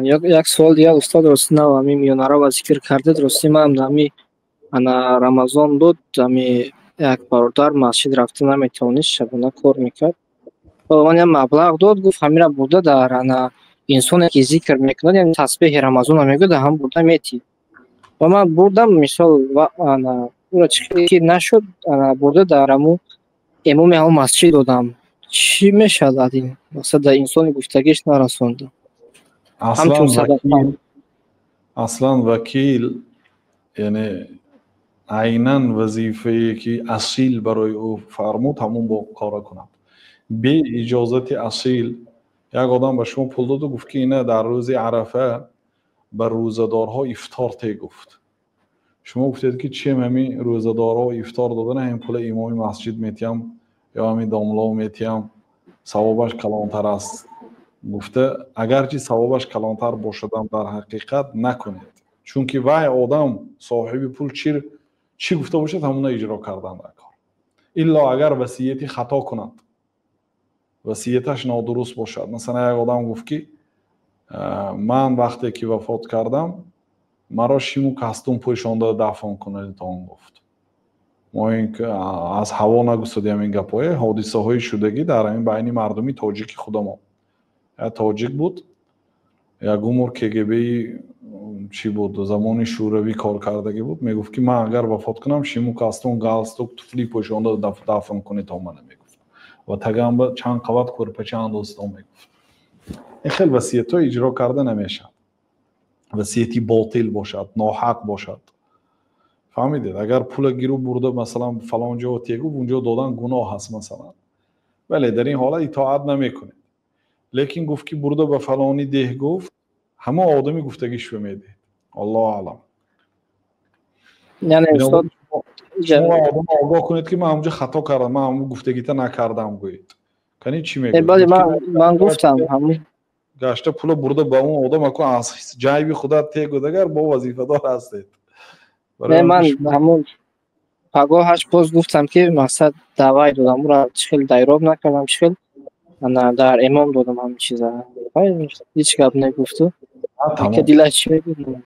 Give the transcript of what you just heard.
یک سوال دیگه استاد راستی نو همی میانره و ذکر کردید راستی من دمی انا رمضان بود دمی یک برادر مسجد رفته نمیتونست شبانه کار میکرد و من یه مبلغ داد گفت همیره بوده در انا انسانی که ذکر میکنه یعنی تسبیح رمضان میگه ده هم بوده میتی و من بردم مثال و انا اون چیزی که نشد انا برده درمو امام هم مسجد دادم چی میشه دادیم مثلا در انسانی گفتگیش نرسوندم همچون صدقه اصلا وکیل یعنی عیناً وظیفه‌ای که اصیل برای او فرمود همون با کار کنم به اجازت اصیل یک آدم به شما پول داد و گفت که اینه در روز عرفه بر روزدارها افطار تی گفت شما گفتید که چیم همین روزدارها افطار دادن همین پول امام مسجد میتیم یا همین داملا میتیم ثوابش کلانتر است گفته اگرچه ثوابش کلانتر باشدم در حقیقت نکنید چون که وای آدم صاحب پول چی گفته باشد همون اجرا کردن در کار الا اگر وصیتی خطا کند وصیتش نادرست باشد مثلا یک آدم گفت که من وقتی که وفات کردم مرا شیمو کاستوم پوشانده دفن کنید تا اون گفت ما این که از هوا نگوستدیم این گپای حادثه های شدگی در این بین مردمی تاجیک خودم یا تاجیک بود یا گمور کگبی چی بود زمان شوروی کار کردگی بود میگفت که من اگر وفات کنم شیمو کاستون گالستوک تفلی پوشانده دفن کنید تا من میگفت و تگم به چند قوت کرپچه انداستم میگفت این خیلی وصیت ها اجرا کرده نمیشه وصیتی باطل باشد ناحق باشد فهمیدید اگر پول گیرو برده مثلا فلان جا تیگو اونجا دادن گناه هست مثلا ولی در این حالت اطاعت نمیکنید لیکن گفت که برده به فلانی ده گفت همه آدمی گفتگیش بمیده الله اعلم یعنی استاد شما آدم آگاه کنید که من همونجا خطا کردم من همون گفتگیتا نکردم گویید کنید چی میگوید بله من گفتم همون گشته پول برده با اون آدم اکو از جایبی خدا تیگو دگر با وظیفه دار هستید نه من همون پگاهش باز گفتم که مقصد دعوی دادم اون را چخیل دایراب نکردم چخیل من در امام دادم همین چیزا هیچ گپ نگفتو که دیلش چی بگم